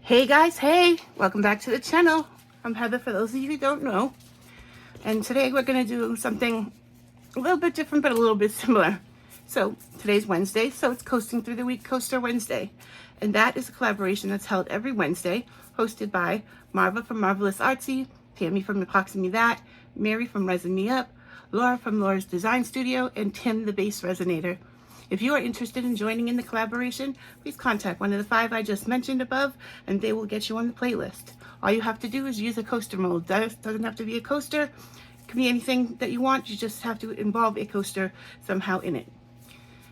Hey guys, hey, welcome back to the channel. I'm Heather, for those of you who don't know. And today we're going to do something a little bit different, but a little bit similar. So today's Wednesday, so it's Coasting Through the Week Coaster Wednesday. And that is a collaboration that's held every Wednesday, hosted by Marva from Marvelous Artsy, Tammy from Epoxy Me That, Mary from Resin Me Up, Laura from Laura's Design Studio, and Tim the Base Resonator. If you are interested in joining in the collaboration, please contact one of the 5 I just mentioned above, and they will get you on the playlist. All you have to do is use a coaster mold. That doesn't have to be a coaster. It can be anything that you want. You just have to involve a coaster somehow in it.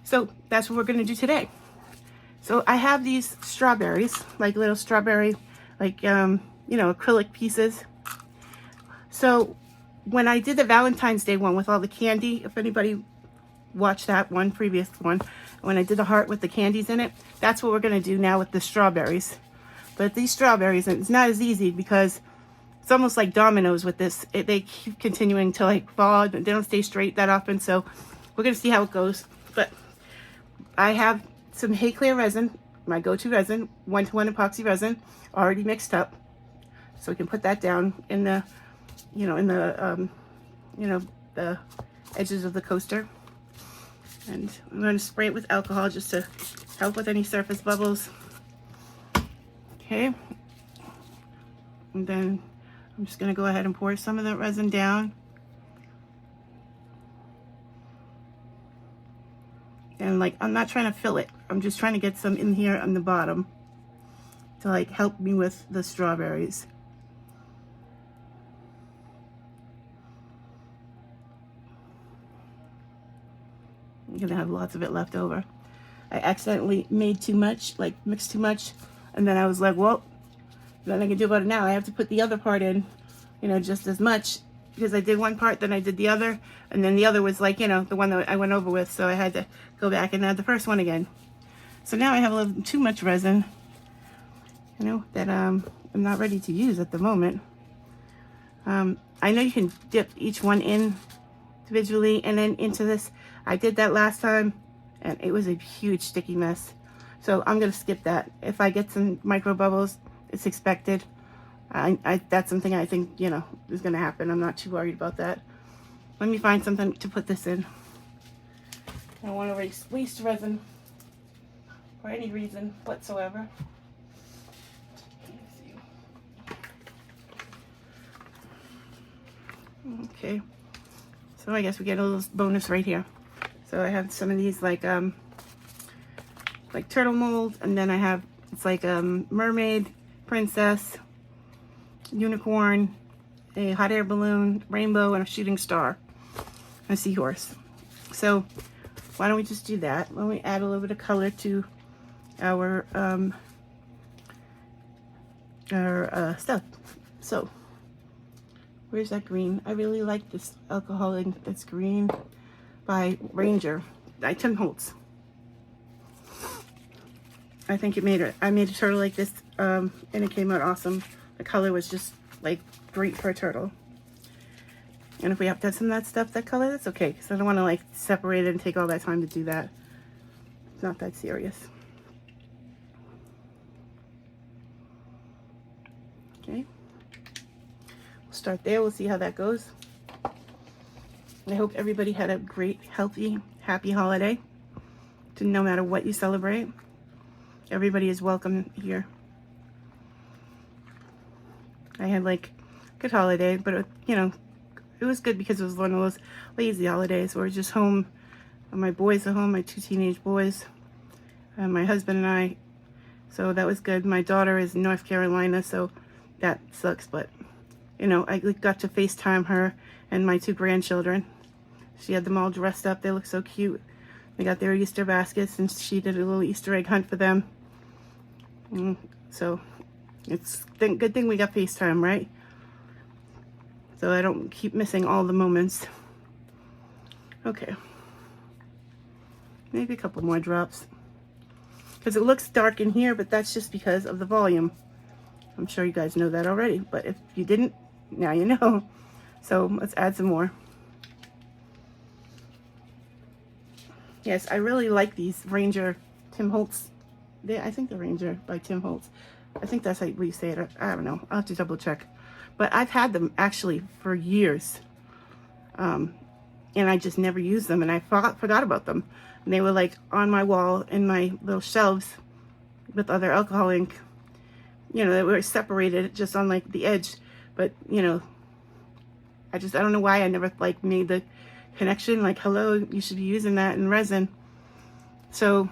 So that's what we're going to do today. So I have these strawberries, like little strawberry, like, acrylic pieces. So when I did the Valentine's Day one with all the candy, if anybody watch that one, previous one, when I did the heart with the candies in it, that's what we're going to do now with the strawberries. But these strawberries, it's not as easy because it's almost like dominoes with this. They keep continuing to like fall. They don't stay straight that often, so we're going to see how it goes. But I have some Hey Clear resin, my go-to resin, 1-to-1 epoxy resin, already mixed up, so we can put that down in the the edges of the coaster. And I'm going to spray it with alcohol just to help with any surface bubbles. Okay. And then I'm just going to go ahead and pour some of the resin down. And like, I'm not trying to fill it. I'm just trying to get some in here on the bottom to like help me with the strawberries. I'm gonna have lots of it left over. I accidentally made too much, like mixed too much, and then I was like, well, nothing I can do about it now. I have to put the other part in, just as much, because I did one part, then I did the other, and then the other was like, the one that I went over with, so I had to go back and add the first one again. So now I have a little too much resin, that I'm not ready to use at the moment. I know you can dip each one in individually and then into this. I did that last time and it was a huge sticky mess, so I'm gonna skip that. If I get some micro bubbles, it's expected. That's something I think is gonna happen. I'm not too worried about that. Let me find something to put this in. I don't want to waste resin for any reason whatsoever. Okay, so I guess we get a little bonus right here. So I have some of these like turtle mold, and then I have, it's like mermaid, princess, unicorn, a hot air balloon, rainbow, and a shooting star, and a seahorse. So why don't we just do that? Why don't we add a little bit of color to our stuff. So where's that green? I really like this alcohol that's green by Ranger, by Tim Holtz. I think I made a turtle like this, and it came out awesome. The color was just like great for a turtle. And if we have to have some of that stuff, that color, that's okay, because I don't want to like separate it and take all that time to do that. It's not that serious. Okay. We'll start there. We'll see how that goes. I hope everybody had a great, healthy, happy holiday. No matter what you celebrate, everybody is welcome here. I had like a good holiday, but it was good because it was one of those lazy holidays where we're just home. My boys are home, my 2 teenage boys, my husband and I. So that was good. My daughter is in North Carolina, so that sucks, but I got to FaceTime her and my 2 grandchildren. She had them all dressed up. They look so cute. They got their Easter baskets, and she did a little Easter egg hunt for them. So it's a good thing we got FaceTime, right? So I don't keep missing all the moments. Okay. Maybe a couple more drops. Because it looks dark in here, but that's just because of the volume. I'm sure you guys know that already, but if you didn't, now you know. So let's add some more. Yes, I really like these Ranger Tim Holtz. I think the Ranger by Tim Holtz. I think that's how you say it. I don't know. I'll have to double check. But I've had them actually for years. And I just never used them, and I forgot about them. And they were like on my wall in my little shelves with other alcohol ink. You know, they were separated just on like the edge. But, you know, I don't know why I never like made the connection, like, hello, you should be using that in resin. So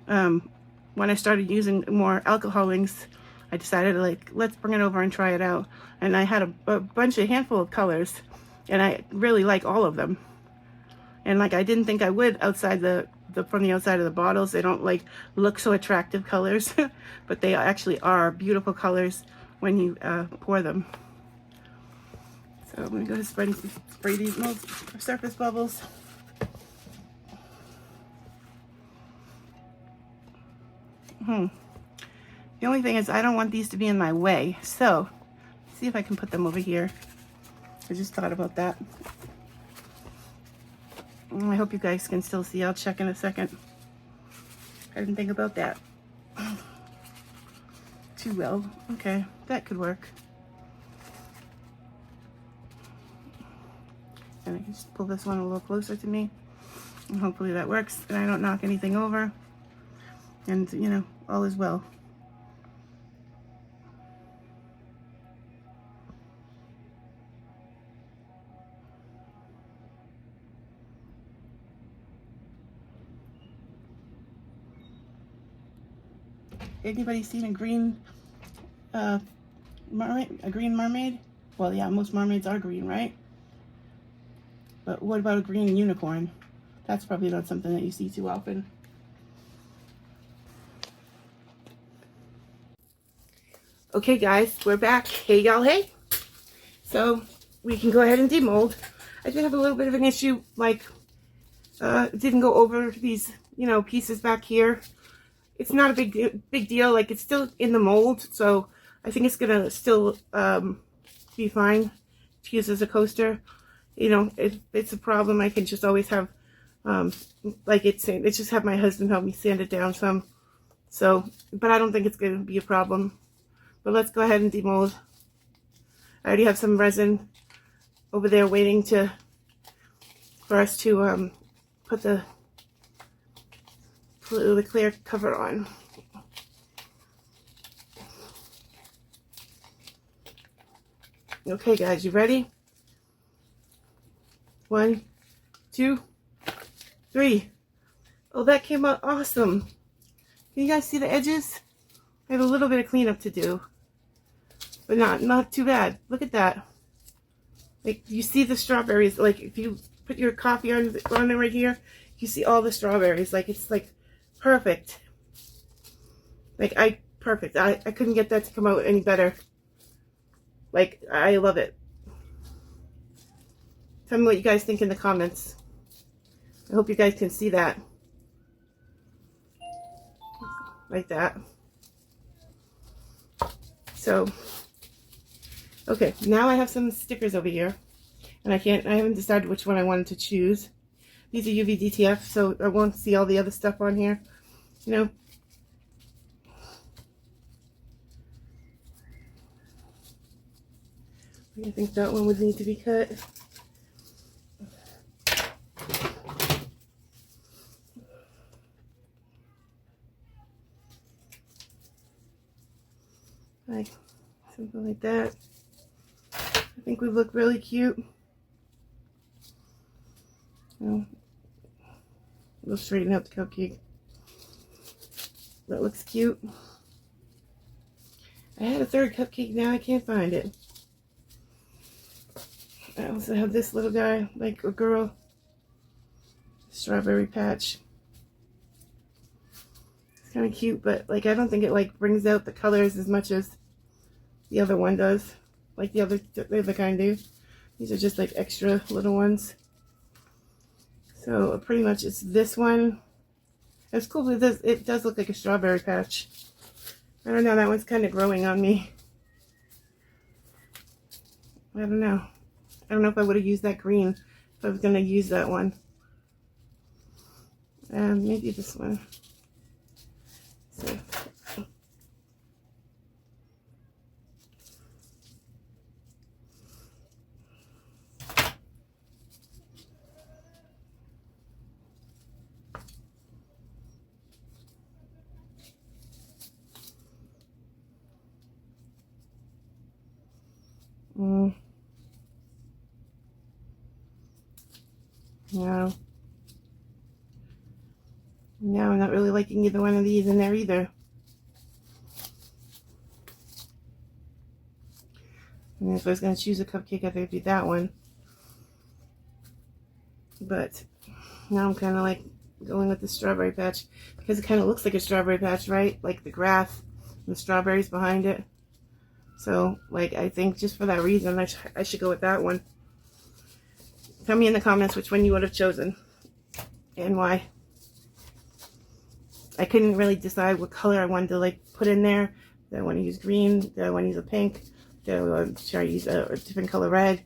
when I started using more alcohol inks, I decided, like, let's bring it over and try it out. And I had a handful of colors, and I really like all of them. And like, I didn't think I would outside from the outside of the bottles. They don't like look so attractive colors, but they actually are beautiful colors when you pour them. So I'm gonna go to spray these surface bubbles. The only thing is I don't want these to be in my way. So see if I can put them over here. I just thought about that. I hope you guys can still see. I'll check in a second. I didn't think about that too well. Okay, that could work. And I can just pull this one a little closer to me. And hopefully that works and I don't knock anything over. And, you know, all is well. Anybody seen a green mermaid? A green mermaid? Well, yeah, most mermaids are green, right? But what about a green unicorn? That's probably not something that you see too often. Okay, guys, we're back. Hey, y'all, hey. So we can go ahead and demold. I did have a little bit of an issue, like, it didn't go over these, you know, pieces back here. It's not a big deal. Like, it's still in the mold, so I think it's gonna still be fine to use as a coaster. You know, if it's a problem, I can just always have, like it's just have my husband help me sand it down some. So, but I don't think it's gonna be a problem. But let's go ahead and demold. I already have some resin over there waiting for us to put the clear cover on. Okay, guys, you ready? 1, 2, 3. Oh, that came out awesome. Can you guys see the edges? I have a little bit of cleanup to do, but not too bad. Look at that. Like, you see the strawberries. Like, if you put your coffee on it right here, you see all the strawberries. Like, it's like perfect. Like, perfect. I couldn't get that to come out any better. Like, I love it. Tell me what you guys think in the comments. I hope you guys can see that. Like that. So, okay, now I have some stickers over here. And I haven't decided which one I wanted to choose. These are UV DTF, so I won't see all the other stuff on here. You know. I think that one would need to be cut. Like something like that. I think we look really cute. We'll straighten out the cupcake. That looks cute. I had a third cupcake, now I can't find it. I also have this little guy, like a girl. Strawberry patch. It's kind of cute, but like I don't think it like brings out the colors as much as the other one does. Like the other kind do. These are just like extra little ones. So pretty much it's this one. It's cool, but it does look like a strawberry patch. I don't know, that one's kind of growing on me. I don't know. I don't know if I would have used that green if I was going to use that one. Maybe this one. So, No. No, I'm not really liking either one of these in there either. And if I was going to choose a cupcake, I think it'd be that one. But now I'm kind of like going with the strawberry patch because it kind of looks like a strawberry patch, right? Like the grass and the strawberries behind it. So, like, I think just for that reason, I should go with that one. Tell me in the comments which one you would have chosen and why. I couldn't really decide what color I wanted to, like, put in there. Do I want to use green? Do I want to use a pink? Should I use a different color red?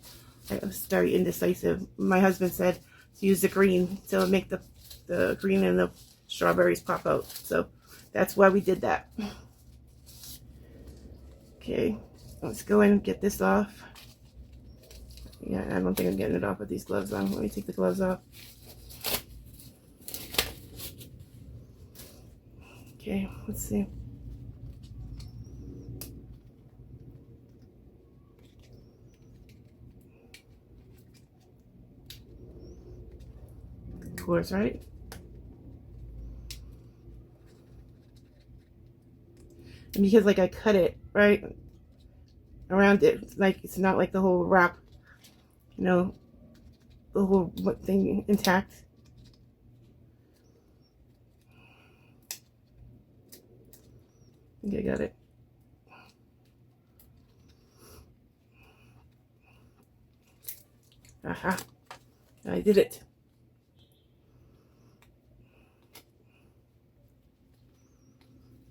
I was very indecisive. My husband said to use the green to make the green and the strawberries pop out. So that's why we did that. Okay, let's go in and get this off. Yeah, I don't think I'm getting it off with these gloves on. Let me take the gloves off. Okay, let's see. Of course, right? And because like I cut it right around it, like it's not like the whole wrap, you know, the whole thing intact. I think I got it. Aha, I did it.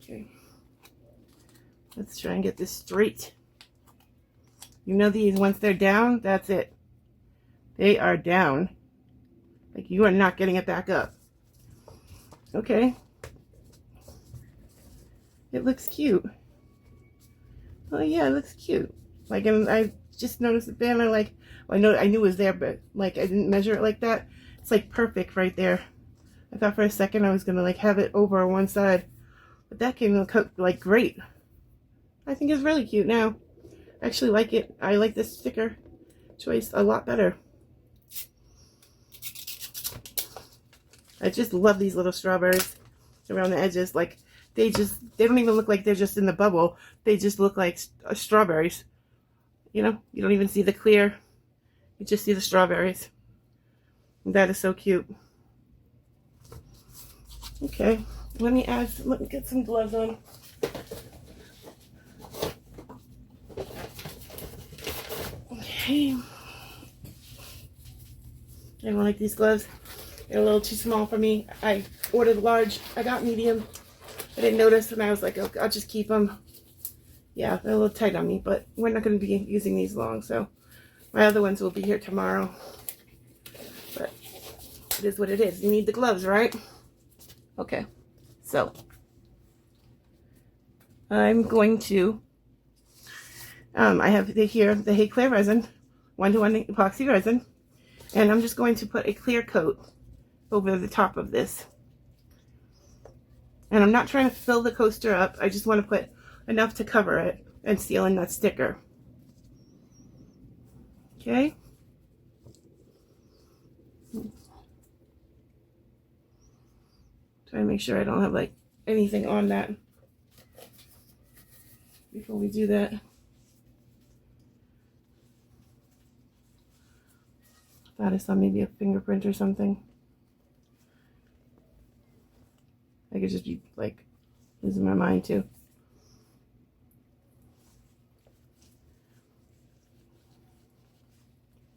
Okay, let's try and get this straight. You know these, once they're down, that's it. They are down. Like you are not getting it back up. Okay. It looks cute. Oh yeah, it looks cute. Like, and I just noticed the banner, like, well, I knew it was there, but like I didn't measure it like that. It's like perfect right there. I thought for a second I was gonna like have it over on one side, but that came out like great. I think it's really cute now. I actually like it. I like this sticker choice a lot better. I just love these little strawberries around the edges. Like they don't even look like they're just in the bubble. They just look like strawberries. You know, you don't even see the clear. You just see the strawberries. That is so cute. Okay, let me get some gloves on. Okay. I don't like these gloves. They're a little too small for me. I ordered large. I got medium. I didn't notice, and I was like, oh, I'll just keep them. Yeah, they're a little tight on me, but we're not going to be using these long, so my other ones will be here tomorrow. But it is what it is. You need the gloves, right? Okay, so I'm going to, I have here the Hey Clear resin, 1-to-1 epoxy resin, and I'm just going to put a clear coat over the top of this. And I'm not trying to fill the coaster up. I just want to put enough to cover it and seal in that sticker. Okay. Trying to make sure I don't have like anything on that before we do that. Thought I saw maybe a fingerprint or something. I could just be like losing my mind too.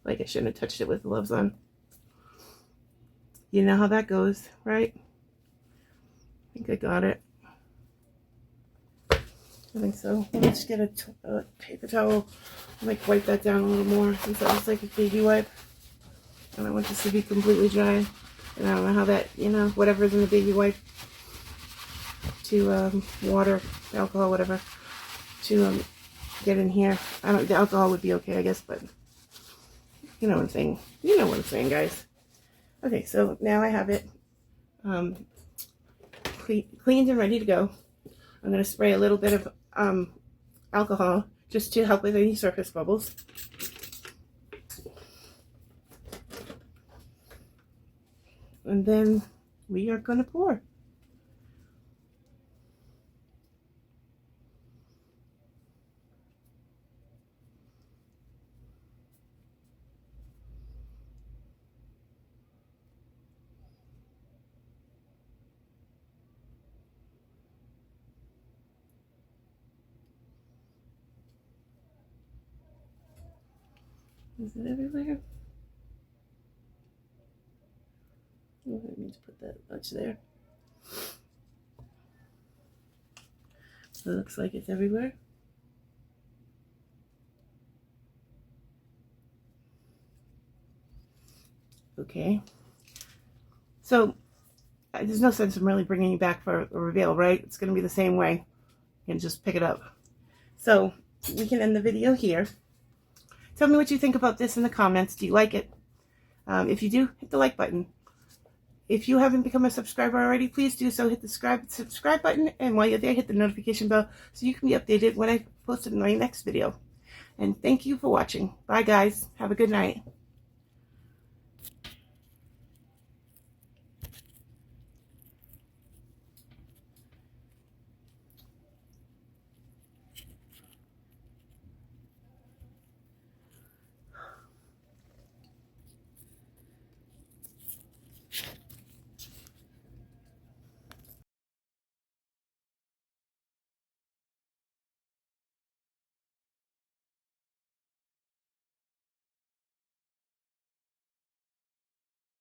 Like I shouldn't have touched it with gloves on. You know how that goes, right? I think I got it. I think so. Let me just get a paper towel and like wipe that down a little more since that was like a baby wipe. And I want this to be completely dry. And I don't know how that, you know, whatever's in the baby wipe to water, alcohol, whatever, to get in here. The alcohol would be okay, I guess, but you know what I'm saying. You know what I'm saying, guys. Okay, so now I have it cleaned and ready to go. I'm going to spray a little bit of alcohol just to help with any surface bubbles. And then we are going to pour. Is it everywhere? Oh, I need to put that much there. It looks like it's everywhere. Okay. So there's no sense in really bringing you back for a reveal, right? It's going to be the same way. You can just pick it up. So we can end the video here. Tell me what you think about this in the comments. Do you like it? If you do, hit the like button. If you haven't become a subscriber already, please do so. Hit the subscribe button, and while you're there, hit the notification bell so you can be updated when I post my next video. And thank you for watching. Bye, guys. Have a good night.